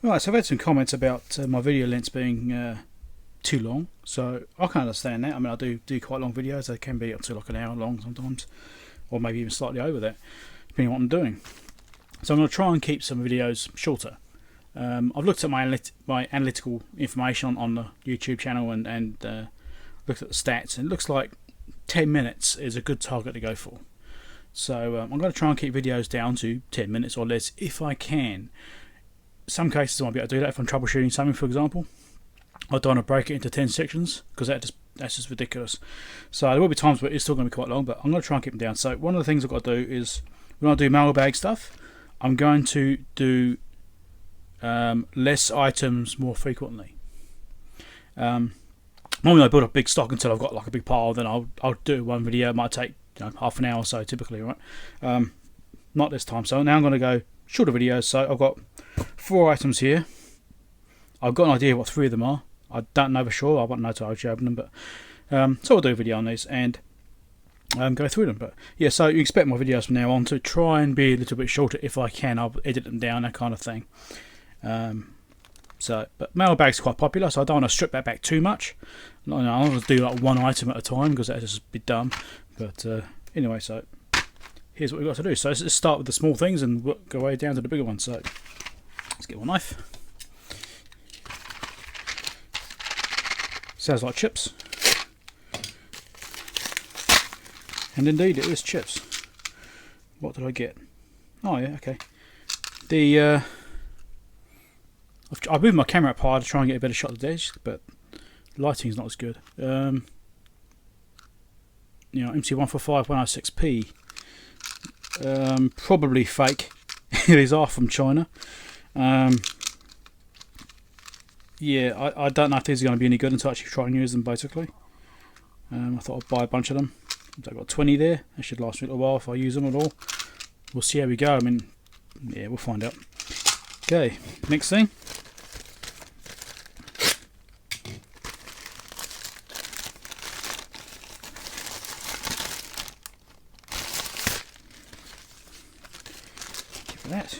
Right, so I've had some comments about my video lengths being too long, so I can understand that. I mean, I do quite long videos. They can be up to like an hour long sometimes, or maybe even slightly over that, depending on what I'm doing. So I'm going to try and keep some videos shorter. I've looked at my analytical information on the YouTube channel and looked at the stats, and it looks like 10 minutes is a good target to go for. So I'm going to try and keep videos down to 10 minutes or less if I can. Some cases I might be able to do that if I'm troubleshooting something, for example. I don't want to break it into 10 sections because that's just ridiculous. So there will be times where it's still going to be quite long, but I'm going to try and keep them down. So one of the things I've got to do is when I do mailbag stuff, I'm going to do less items more frequently. Normally I build a big stock until I've got like a big pile, then I'll do one video. It might take half an hour or so typically, right? Not this time. So now I'm going to go shorter videos. So I've got 4 items here. I've got an idea what 3 of them are. I don't know for sure. I won't know till I open them, but so I'll do a video on these and go through them. But yeah, so you expect my videos from now on to try and be a little bit shorter if I can. I'll edit them down, that kind of thing. But mailbag's quite popular, so I don't want to strip that back too much. I don't want to do like one item at a time because that'd just be dumb. But anyway, so here's what we've got to do. So let's start with the small things and work our way down to the bigger ones. So let's get one knife. Sounds like chips. And indeed it is chips. What did I get? Oh yeah, okay. I've moved my camera up higher to try and get a better shot of the edge, but lighting's not as good. MC145 106p. Probably fake. These are from China. Yeah, I don't know if these are going to be any good until I actually try and use them, basically. I thought I'd buy a bunch of them. I've got 20 there. That should last me a little while if I use them at all. We'll see how we go. I mean, yeah, we'll find out. Okay, next thing. Thank you for that.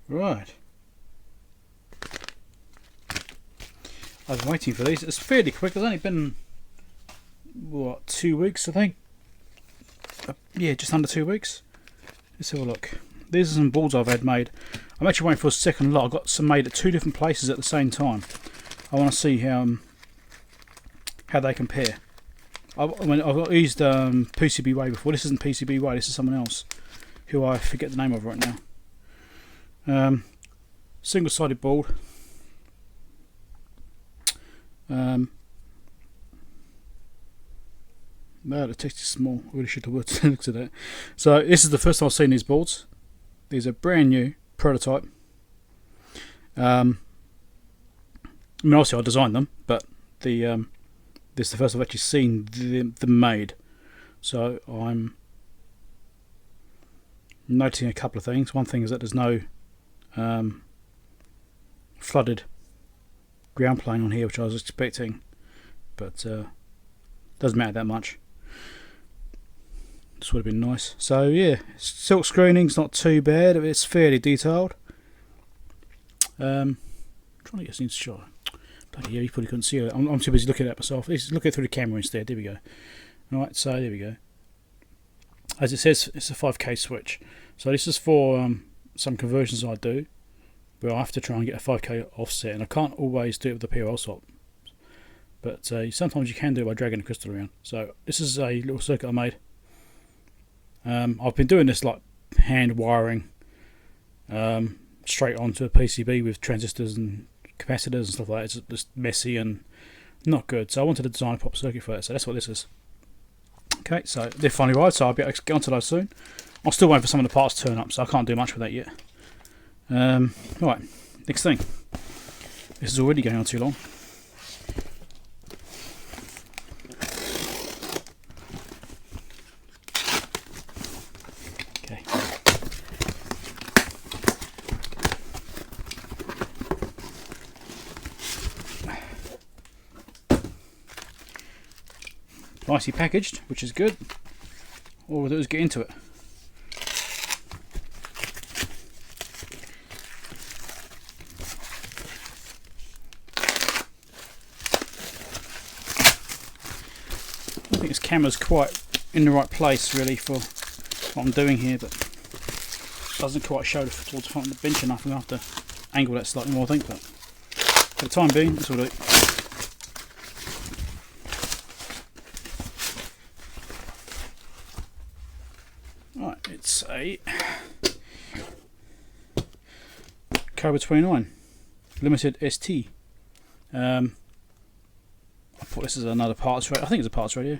Right. I've been waiting for these. It's fairly quick. It's only been, what, 2 weeks, I think? Yeah, just under 2 weeks. Let's have a look. These are some boards I've had made. I'm actually waiting for a second lot. I've got some made at 2 different places at the same time. I want to see how they compare. I've used PCBWay before. This isn't PCBWay. This is someone else who I forget the name of right now. Single-sided board. No, the text is small. I really should have looked at that. So this is the first time I've seen these boards. These are brand new prototype. I mean, obviously I designed them, but this is the first I've actually seen them made. So I'm noticing a couple of things. One thing is that there's no flooded ground plane on here, which I was expecting, but doesn't matter that much. This would have been nice. So yeah, silk screening's not too bad. It's fairly detailed. Trying to get this into shot. Bloody hell, you probably couldn't see it. I'm too busy looking at it myself. Let's look at it through the camera instead. There we go. Alright, so there we go. As it says, it's a 5K switch. So this is for some conversions I do, where I have to try and get a 5K offset, and I can't always do it with the POL swap. But sometimes you can do it by dragging the crystal around. So this is a little circuit I made. I've been doing this like hand wiring straight onto a PCB with transistors and capacitors and stuff like that. It's just messy and not good. So I wanted to design a pop circuit for that. So that's what this is. Okay, so they're finally arrived, so I'll be able to get onto those soon. I'm still waiting for some of the parts to turn up, so I can't do much with that yet. Alright, next thing. This is already going on too long. Okay. nicely packaged, which is good. All we'll do is get into it. I think this camera's quite in the right place really for what I'm doing here, but doesn't quite show towards the front of the bench enough. I'm going to have to angle that slightly more, I think, but for the time being, that's all I do. Right, it's a Cobra 29 Limited ST. I thought this is another parts radio. I think it's a parts radio.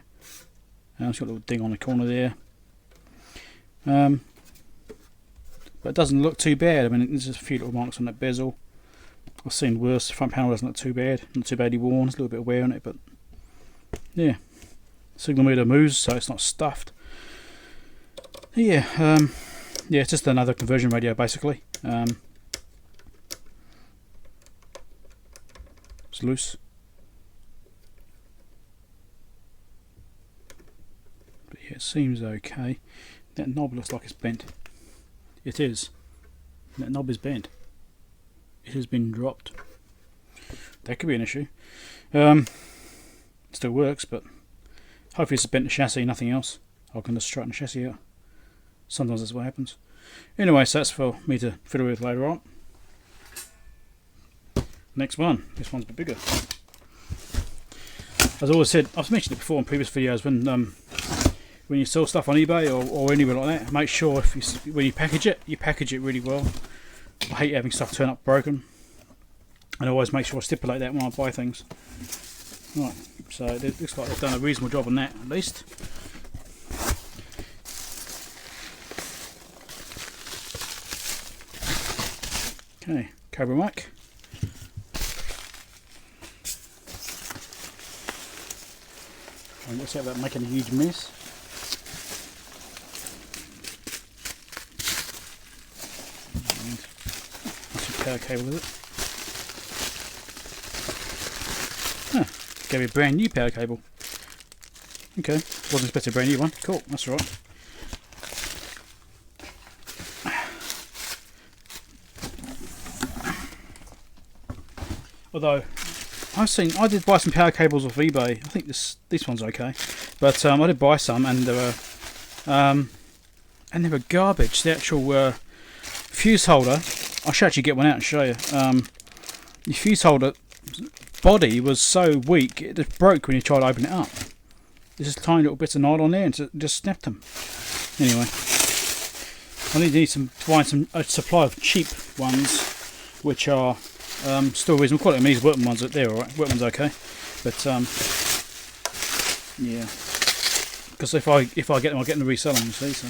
It's got a little ding on the corner there. But it doesn't look too bad. I mean, there's just a few little marks on that bezel. I've seen worse. The front panel doesn't look too bad. Not too badly worn. There's a little bit of wear on it, but yeah. Signal meter moves, so it's not stuffed. Yeah, yeah, it's just another conversion radio basically. It's loose. But yeah, it seems okay. That knob looks like it's bent. It is. That knob is bent. It has been dropped. That could be an issue. It still works, but hopefully it's bent the chassis, nothing else. I can just straighten the chassis out. Sometimes that's what happens. Anyway, so that's for me to fiddle with later on. Next one. This one's a bit bigger. As I always said, I've mentioned it before in previous videos, when you sell stuff on eBay or anywhere like that, make sure when you package it really well. I hate having stuff turn up broken. And I always make sure I stipulate that when I buy things. Right, so it looks like they've done a reasonable job on that at least. Okay, Cobra mic. And let's see about making a huge mess. And that's your power cable with it. Huh, gave me a brand new power cable. Okay, wasn't expecting a brand new one. Cool, that's all right. Although I did buy some power cables off eBay. I think this one's okay, but I did buy some, and they were garbage. The actual fuse holder. I should actually get one out and show you. The fuse holder body was so weak it just broke when you tried to open it up. There's just tiny little bits of nylon there, and it just snapped them. Anyway, I need to find a supply of cheap ones, which are still reasonable quality. I mean, these Workman ones, they're alright. Workman's okay, but yeah, because if I get them, I'll get them to resell them. You see, so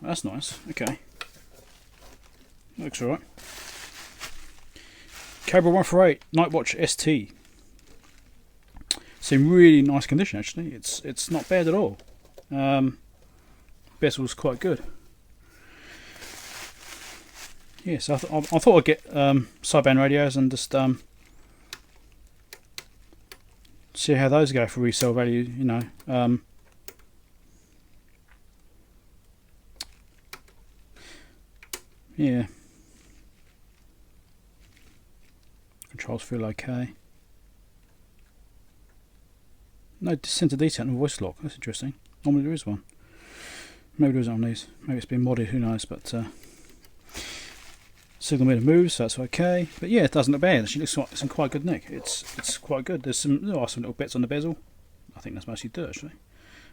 that's nice. Okay, looks alright. Cobra 148 Nightwatch ST. It's in really nice condition actually. It's not bad at all. Bezel's quite good. Yeah, so I thought I'd get sideband radios and just see how those go for resale value, you know. Yeah. Controls feel okay. No center detail and voice lock. That's interesting. Normally there is one. Maybe there isn't on these. Maybe it's been modded. Who knows? But signal meter moves, so that's okay. But yeah, it doesn't look bad. It looks like it's in quite good nick. It's quite good. There are some little bits on the bezel. I think that's mostly dirt actually.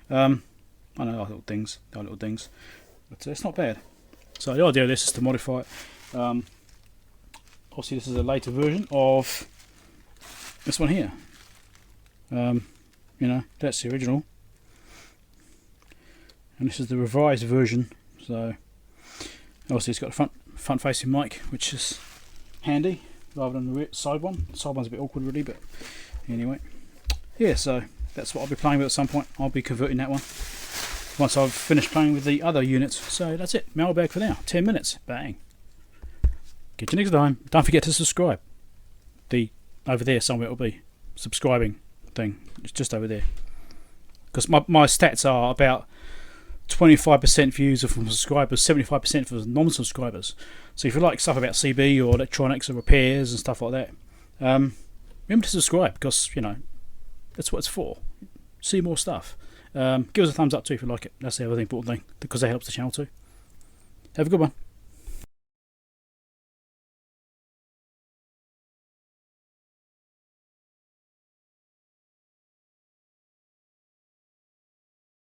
I know little dings, but it's not bad. So the idea of this is to modify it. Obviously, this is a later version of this one here. You know, that's the original, and this is the revised version. So obviously, it's got a front-facing mic, which is handy rather than the side one. The side one's a bit awkward, really, but anyway, yeah. So that's what I'll be playing with at some point. I'll be converting that one once I've finished playing with the other units. So that's it. Mailbag for now. 10 minutes. Bang. Get you next time. Don't forget to subscribe. Over there somewhere it'll be subscribing. thing. It's just over there. Because my stats are about 25% views are from subscribers, 75% from non-subscribers. So if you like stuff about CB or electronics or repairs and stuff like that, remember to subscribe, because that's what it's for. See more stuff. Give us a thumbs up too if you like it. That's the other important thing, because that helps the channel too. Have a good one.